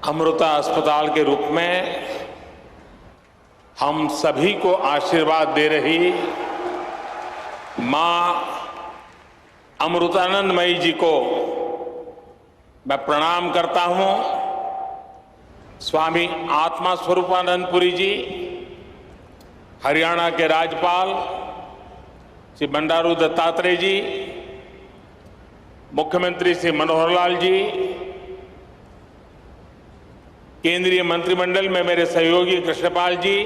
अमृता अस्पताल के रूप में हम सभी को आशीर्वाद दे रही मां अमृतानंदमयी जी को मैं प्रणाम करता हूं। स्वामी आत्मा स्वरूपानंदपुरी जी, हरियाणा के राज्यपाल श्री बंडारू दत्तात्रेय जी, मुख्यमंत्री श्री मनोहर लाल जी, केंद्रीय मंत्रिमंडल में मेरे सहयोगी कृष्णपाल जी,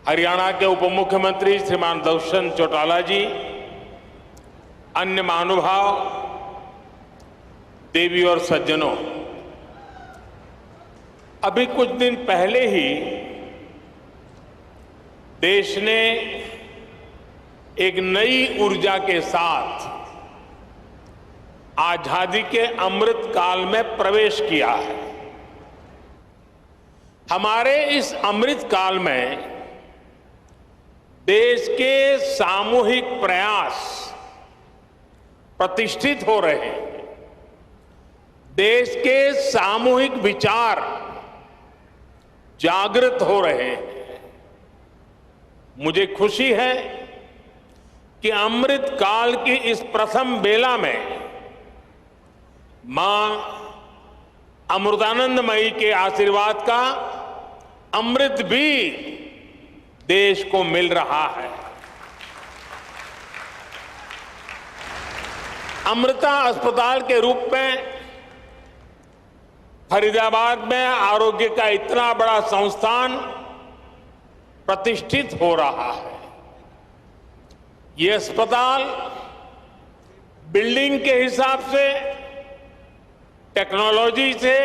हरियाणा के उप मुख्यमंत्री श्रीमान दुष्यंत चौटाला जी, अन्य महानुभाव, देवी और सज्जनों, अभी कुछ दिन पहले ही देश ने एक नई ऊर्जा के साथ आजादी के अमृत काल में प्रवेश किया है। हमारे इस अमृत काल में देश के सामूहिक प्रयास प्रतिष्ठित हो रहे हैं। देश के सामूहिक विचार जागृत हो रहे हैं। मुझे खुशी है कि अमृत काल की इस प्रथम बेला में मां अमृतानंदमयी के आशीर्वाद का अमृत भी देश को मिल रहा है। अमृता अस्पताल के रूप में फरीदाबाद में आरोग्य का इतना बड़ा संस्थान प्रतिष्ठित हो रहा है। ये अस्पताल बिल्डिंग के हिसाब से, टेक्नोलॉजी से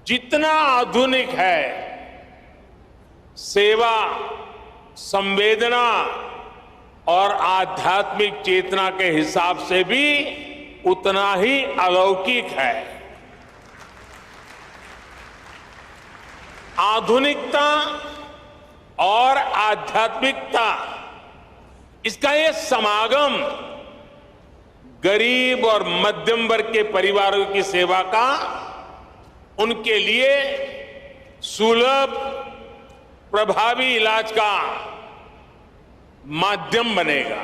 जितना आधुनिक है, सेवा, संवेदना और आध्यात्मिक चेतना के हिसाब से भी उतना ही अलौकिक है। आधुनिकता और आध्यात्मिकता, इसका ये समागम गरीब और मध्यम वर्ग के परिवारों की सेवा का उनके लिए सुलभ, प्रभावी इलाज का माध्यम बनेगा।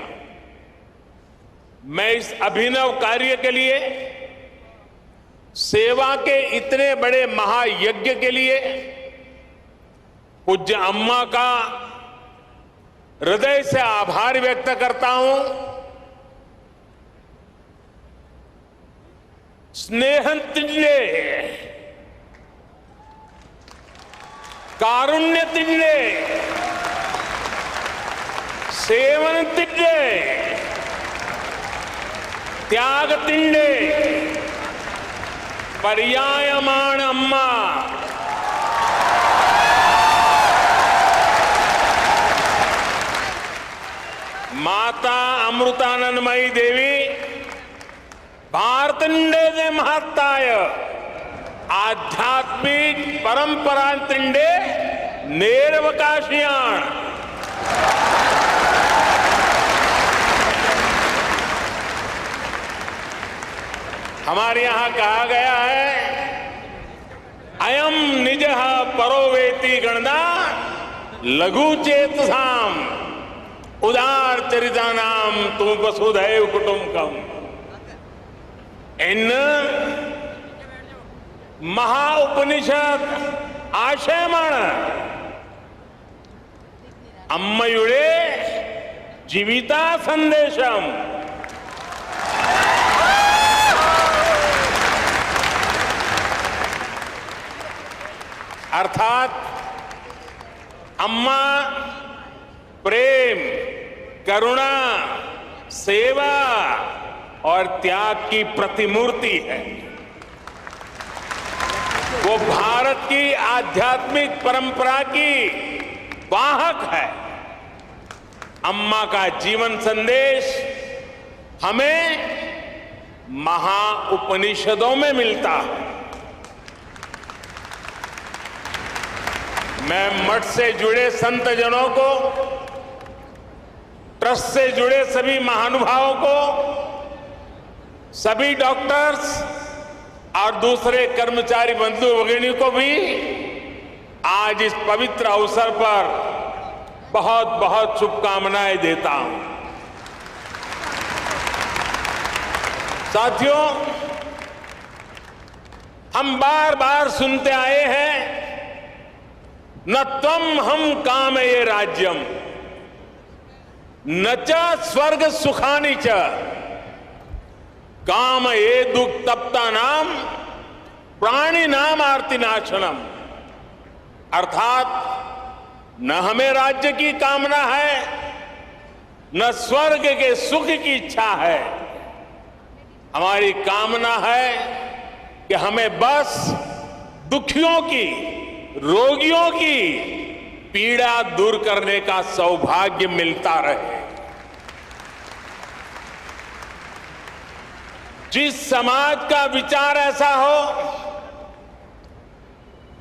मैं इस अभिनव कार्य के लिए, सेवा के इतने बड़े महायज्ञ के लिए पूज्य अम्मा का हृदय से आभार व्यक्त करता हूं। स्नेहं तिन्ने, कारुण्य तिन्ने, सेवन तिन्ने, त्याग तिन्ने, पर्यायमान अम्मा। माता अमृतानंदमयी देवी भारतंडे दे महत्ताय आध्यात्मिक परंपरा तिंडे नेरवकाशियाण। हमारे यहां कहा गया है, अयम निजः परोवेति गणना लघु चेतसाम उदार चरितानाम तुम वसुधैव कुटुंबकम। इन महाउपनिषद आशयमाण अम्मयुडे जीविता संदेशम। अर्थात अम्मा प्रेम, करुणा, सेवा और त्याग की प्रतिमूर्ति है। वो भारत की आध्यात्मिक परंपरा की वाहक है। अम्मा का जीवन संदेश हमें महाउपनिषदों में मिलता है। मैं मठ से जुड़े संत जनों को, ट्रस्ट से जुड़े सभी महानुभावों को, सभी डॉक्टर्स, और दूसरे कर्मचारी बंधु भगिनी को भी आज इस पवित्र अवसर पर बहुत बहुत शुभकामनाएं देता हूं। साथियों, हम बार बार सुनते आए हैं, न त्वम हम कामये राज्यम न च स्वर्ग सुखानि च कामये दुख तप्ता नाम प्राणी नाम आर्ति नाशनम। अर्थात न हमें राज्य की कामना है, न स्वर्ग के सुख की इच्छा है। हमारी कामना है कि हमें बस दुखियों की, रोगियों की पीड़ा दूर करने का सौभाग्य मिलता रहे। जिस समाज का विचार ऐसा हो,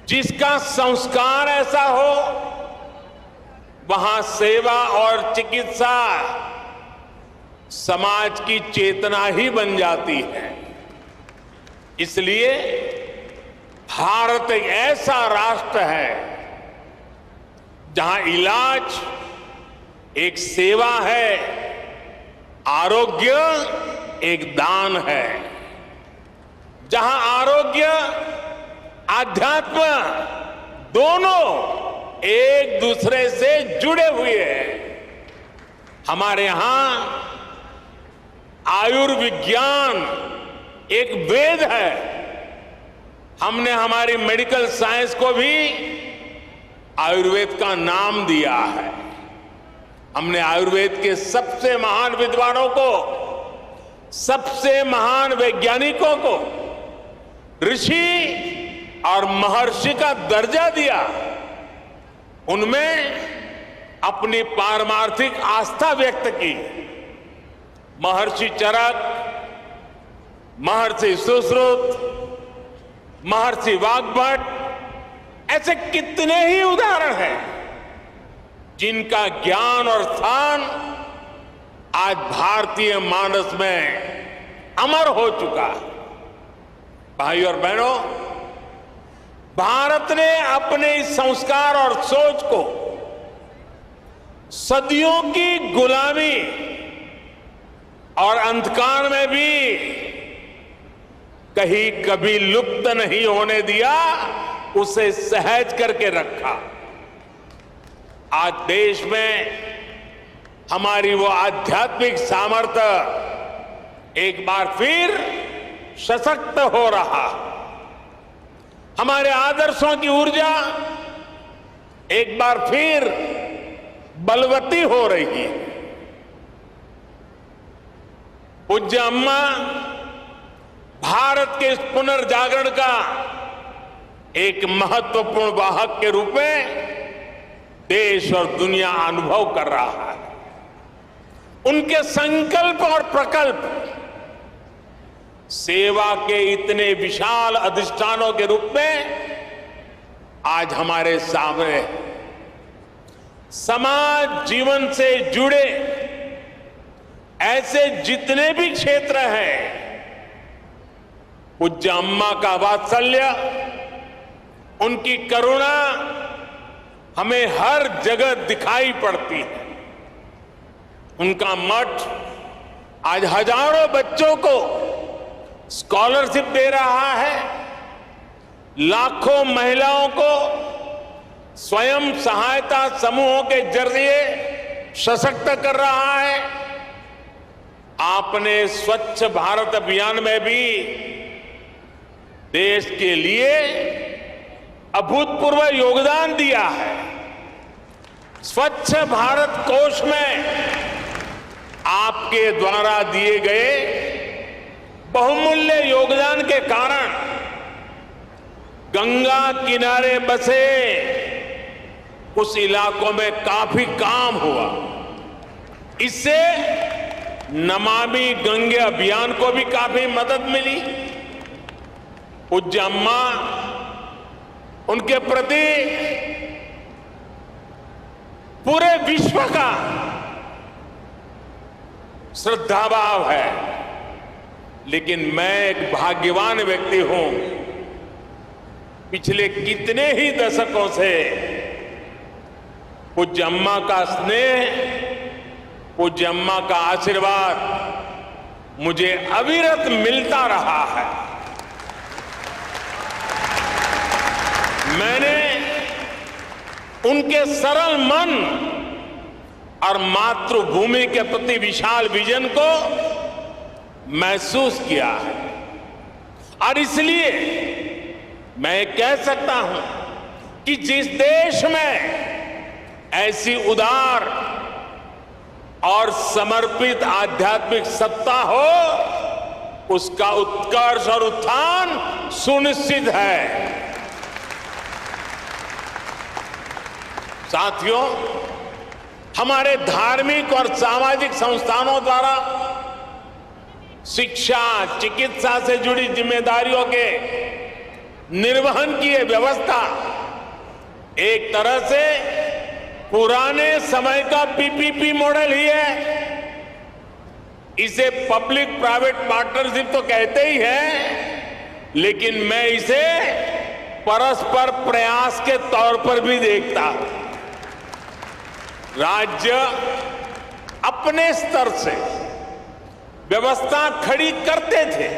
जिसका संस्कार ऐसा हो, वहां सेवा और चिकित्सा समाज की चेतना ही बन जाती है। इसलिए भारत एक ऐसा राष्ट्र है जहां इलाज एक सेवा है, आरोग्य एक दान है, जहां आरोग्य आध्यात्म दोनों एक दूसरे से जुड़े हुए हैं। हमारे यहां आयुर्विज्ञान एक वेद है। हमने हमारी मेडिकल साइंस को भी आयुर्वेद का नाम दिया है। हमने आयुर्वेद के सबसे महान विद्वानों को, सबसे महान वैज्ञानिकों को ऋषि और महर्षि का दर्जा दिया। उनमें अपनी पारमार्थिक आस्था व्यक्त की। महर्षि चरक, महर्षि सुश्रुत, महर्षि वाग्भट, ऐसे कितने ही उदाहरण हैं जिनका ज्ञान और स्थान आज भारतीय मानस में अमर हो चुका है। भाई और बहनों, भारत ने अपने इस संस्कार और सोच को सदियों की गुलामी और अंधकार में भी कहीं कभी लुप्त नहीं होने दिया, उसे सहज करके रखा। आज देश में हमारी वो आध्यात्मिक सामर्थ्य एक बार फिर सशक्त हो रहा। हमारे आदर्शों की ऊर्जा एक बार फिर बलवती हो रही है। पूज्य अम्मा भारत के इस पुनर्जागरण का एक महत्वपूर्ण वाहक के रूप में देश और दुनिया अनुभव कर रहा है। उनके संकल्प और प्रकल्प सेवा के इतने विशाल अधिष्ठानों के रूप में आज हमारे सामने है। समाज जीवन से जुड़े ऐसे जितने भी क्षेत्र हैं, पूज्य अम्मा का वात्सल्य, उनकी करुणा हमें हर जगह दिखाई पड़ती है। उनका मठ आज हजारों बच्चों को स्कॉलरशिप दे रहा है, लाखों महिलाओं को स्वयं सहायता समूहों के जरिए सशक्त कर रहा है। आपने स्वच्छ भारत अभियान में भी देश के लिए अभूतपूर्व योगदान दिया है। स्वच्छ भारत कोष में आपके द्वारा दिए गए बहुमूल्य योगदान के कारण गंगा किनारे बसे उस इलाकों में काफी काम हुआ। इससे नमामि गंगे अभियान को भी काफी मदद मिली। पूज्य अम्मा, उनके प्रति पूरे विश्व का श्रद्धाभाव है। लेकिन मैं एक भाग्यवान व्यक्ति हूं। पिछले कितने ही दशकों से पूज्य अम्मा का स्नेह, पूज्य अम्मा का आशीर्वाद मुझे अविरत मिलता रहा है। मैंने उनके सरल मन और मातृभूमि के प्रति विशाल विजन को महसूस किया है और इसलिए मैं कह सकता हूं कि जिस देश में ऐसी उदार और समर्पित आध्यात्मिक सत्ता हो, उसका उत्कर्ष और उत्थान सुनिश्चित है। साथियों, हमारे धार्मिक और सामाजिक संस्थानों द्वारा शिक्षा, चिकित्सा से जुड़ी जिम्मेदारियों के निर्वहन की यह व्यवस्था एक तरह से पुराने समय का पीपीपी मॉडल ही है। इसे पब्लिक प्राइवेट पार्टनरशिप तो कहते ही हैं, लेकिन मैं इसे परस्पर प्रयास के तौर पर भी देखता हूं। राज्य अपने स्तर से व्यवस्था खड़ी करते थे,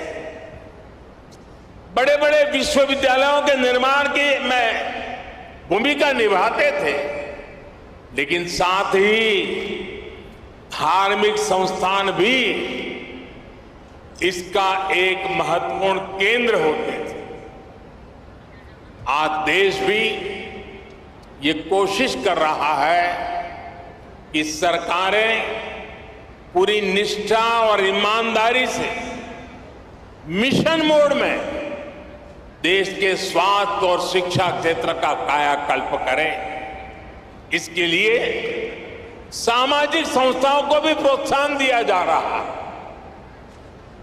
बड़े बड़े विश्वविद्यालयों के निर्माण की में भूमिका निभाते थे, लेकिन साथ ही धार्मिक संस्थान भी इसका एक महत्वपूर्ण केंद्र होते थे। आज देश भी ये कोशिश कर रहा है कि सरकारें पूरी निष्ठा और ईमानदारी से मिशन मोड में देश के स्वास्थ्य और शिक्षा क्षेत्र का कायाकल्प करें। इसके लिए सामाजिक संस्थाओं को भी प्रोत्साहन दिया जा रहा है।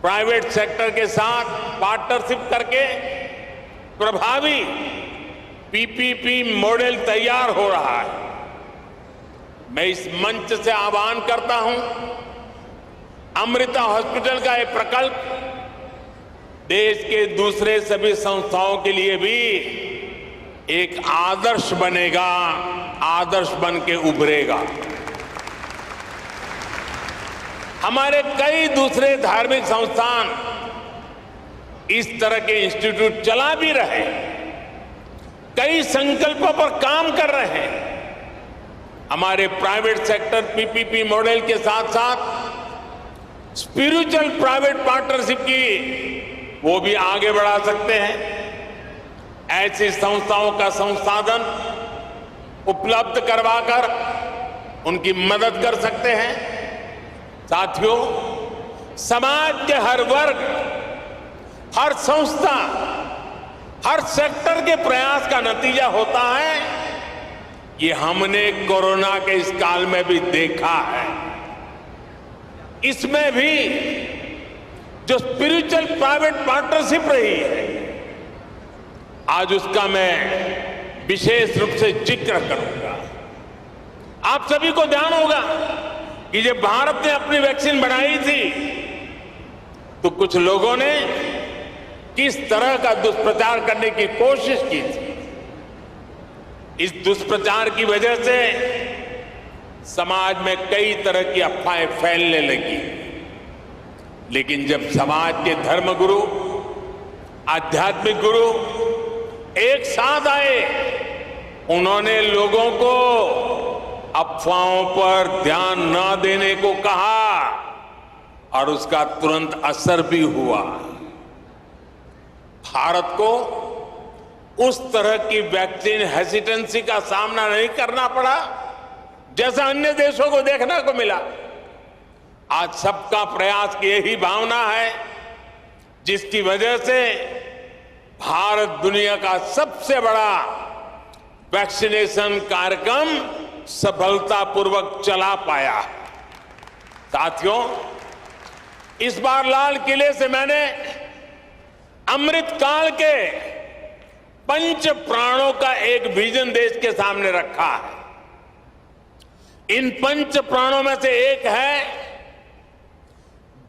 प्राइवेट सेक्टर के साथ पार्टनरशिप करके प्रभावी पीपीपी मॉडल तैयार हो रहा है। मैं इस मंच से आह्वान करता हूं, अमृता हॉस्पिटल का यह प्रकल्प देश के दूसरे सभी संस्थाओं के लिए भी एक आदर्श बनेगा, आदर्श बन के उभरेगा। हमारे कई दूसरे धार्मिक संस्थान इस तरह के इंस्टीट्यूट चला भी रहे, कई संकल्पों पर काम कर रहे हैं। हमारे प्राइवेट सेक्टर पीपीपी मॉडल के साथ साथ स्पिरिचुअल प्राइवेट पार्टनरशिप की वो भी आगे बढ़ा सकते हैं। ऐसी संस्थाओं का संसाधन उपलब्ध करवाकर उनकी मदद कर सकते हैं। साथियों, समाज के हर वर्ग, हर संस्था, हर सेक्टर के प्रयास का नतीजा होता है। ये हमने कोरोना के इस काल में भी देखा है। इसमें भी जो स्पिरिचुअल प्राइवेट पार्टनरशिप रही है, आज उसका मैं विशेष रूप से जिक्र करूंगा। आप सभी को ध्यान होगा कि जब भारत ने अपनी वैक्सीन बनाई थी तो कुछ लोगों ने किस तरह का दुष्प्रचार करने की कोशिश की थी। इस दुष्प्रचार की वजह से समाज में कई तरह की अफवाहें फैलने लगी, लेकिन जब समाज के धर्मगुरु, आध्यात्मिक गुरु एक साथ आए, उन्होंने लोगों को अफवाहों पर ध्यान न देने को कहा और उसका तुरंत असर भी हुआ। भारत को उस तरह की वैक्सीन हेसिटेंसी का सामना नहीं करना पड़ा जैसा अन्य देशों को देखने को मिला। आज सबका प्रयास की यही भावना है जिसकी वजह से भारत दुनिया का सबसे बड़ा वैक्सीनेशन कार्यक्रम सफलतापूर्वक चला पाया। साथियों, इस बार लाल किले से मैंने अमृत काल के पंच प्राणों का एक विजन देश के सामने रखा है। इन पंच प्राणों में से एक है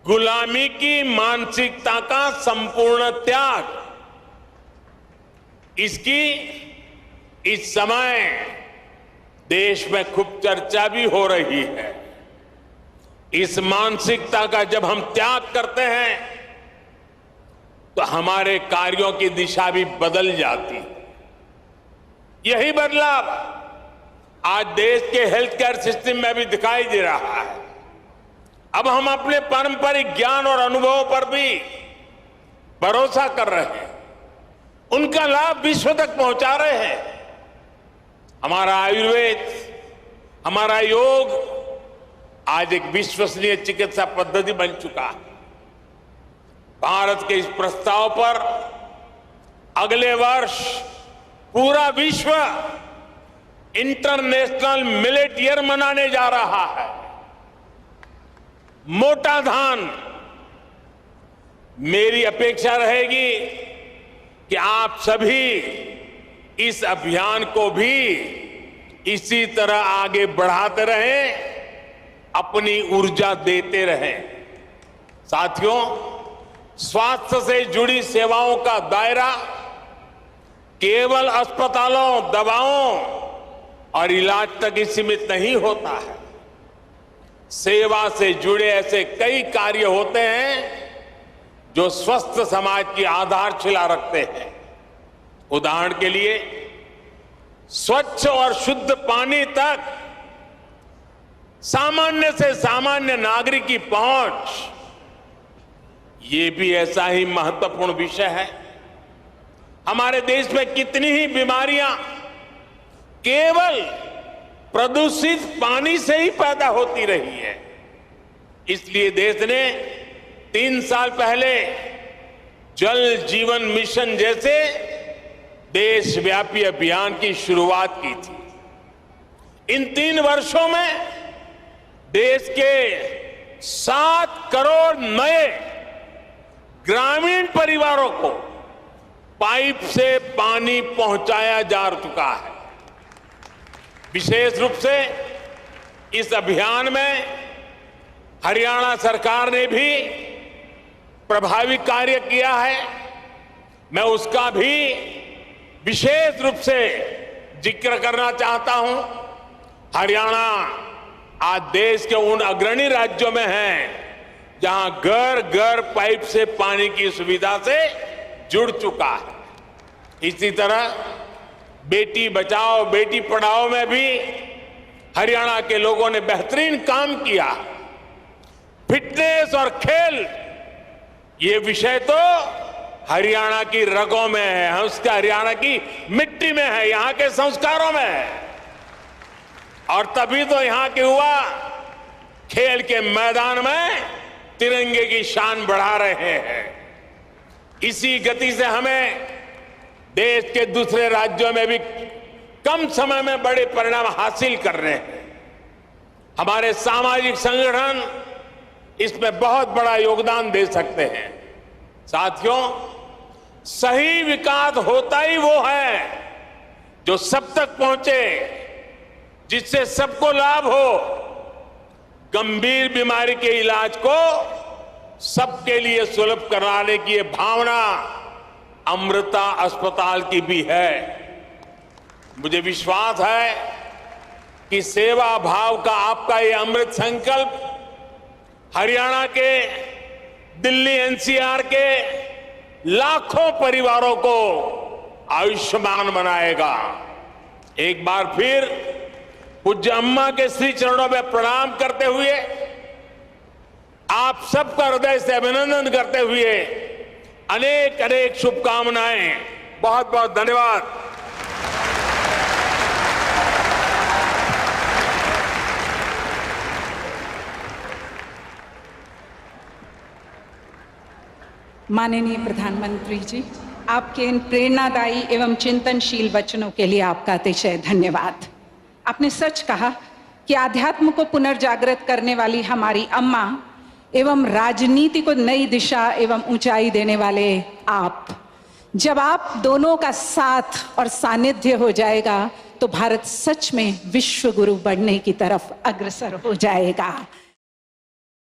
गुलामी की मानसिकता का संपूर्ण त्याग, इसकी इस समय देश में खूब चर्चा भी हो रही है। इस मानसिकता का जब हम त्याग करते हैं तो हमारे कार्यों की दिशा भी बदल जाती है। यही बदलाव आज देश के हेल्थ केयर सिस्टम में भी दिखाई दे रहा है। अब हम अपने पारंपरिक ज्ञान और अनुभवों पर भी भरोसा कर रहे हैं, उनका लाभ विश्व तक पहुंचा रहे हैं। हमारा आयुर्वेद, हमारा योग आज एक विश्वसनीय चिकित्सा पद्धति बन चुका है। भारत के इस प्रस्ताव पर अगले वर्ष पूरा विश्व इंटरनेशनल मिलेट ईयर मनाने जा रहा है। मोटा धान, मेरी अपेक्षा रहेगी कि आप सभी इस अभियान को भी इसी तरह आगे बढ़ाते रहें, अपनी ऊर्जा देते रहें। साथियों, स्वास्थ्य से जुड़ी सेवाओं का दायरा केवल अस्पतालों, दवाओं और इलाज तक ही सीमित नहीं होता है। सेवा से जुड़े ऐसे कई कार्य होते हैं जो स्वस्थ समाज की आधारशिला रखते हैं। उदाहरण के लिए, स्वच्छ और शुद्ध पानी तक सामान्य से सामान्य नागरिक की पहुंच, ये भी ऐसा ही महत्वपूर्ण विषय है। हमारे देश में कितनी ही बीमारियां केवल प्रदूषित पानी से ही पैदा होती रही है। इसलिए देश ने 3 साल पहले जल जीवन मिशन जैसे देशव्यापी अभियान की शुरुआत की थी। इन 3 वर्षों में देश के 7 करोड़ नए ग्रामीण परिवारों को पाइप से पानी पहुंचाया जा चुका है। विशेष रूप से इस अभियान में हरियाणा सरकार ने भी प्रभावी कार्य किया है। मैं उसका भी विशेष रूप से जिक्र करना चाहता हूं। हरियाणा आज देश के उन अग्रणी राज्यों में है जहां घर घर पाइप से पानी की सुविधा से जुड़ चुका है। इसी तरह बेटी बचाओ बेटी पढ़ाओ में भी हरियाणा के लोगों ने बेहतरीन काम किया। फिटनेस और खेल, ये विषय तो हरियाणा की रगों में है, उसका हरियाणा की मिट्टी में है, यहां के संस्कारों में है। और तभी तो यहां के युवा खेल के मैदान में तिरंगे की शान बढ़ा रहे हैं। इसी गति से हमें देश के दूसरे राज्यों में भी कम समय में बड़े परिणाम हासिल कर रहे हैं। हमारे सामाजिक संगठन इसमें बहुत बड़ा योगदान दे सकते हैं। साथियों, सही विकास होता ही वो है जो सब तक पहुंचे, जिससे सबको लाभ हो। गंभीर बीमारी के इलाज को सबके लिए सुलभ कराने की ये भावना अमृता अस्पताल की भी है। मुझे विश्वास है कि सेवा भाव का आपका ये अमृत संकल्प हरियाणा के, दिल्ली एनसीआर के लाखों परिवारों को आयुष्मान बनाएगा। एक बार फिर पूज्य अम्मा के श्री चरणों में प्रणाम करते हुए, आप सबका हृदय से अभिनंदन करते हुए अनेक अनेक शुभकामनाएं। बहुत बहुत धन्यवाद। माननीय प्रधानमंत्री जी, आपके इन प्रेरणादायी एवं चिंतनशील वचनों के लिए आपका अतिशय धन्यवाद। आपने सच कहा कि आध्यात्म को पुनर्जागृत करने वाली हमारी अम्मा एवं राजनीति को नई दिशा एवं ऊंचाई देने वाले आप, जब आप दोनों का साथ और सानिध्य हो जाएगा तो भारत सच में विश्व गुरु बनने की तरफ अग्रसर हो जाएगा।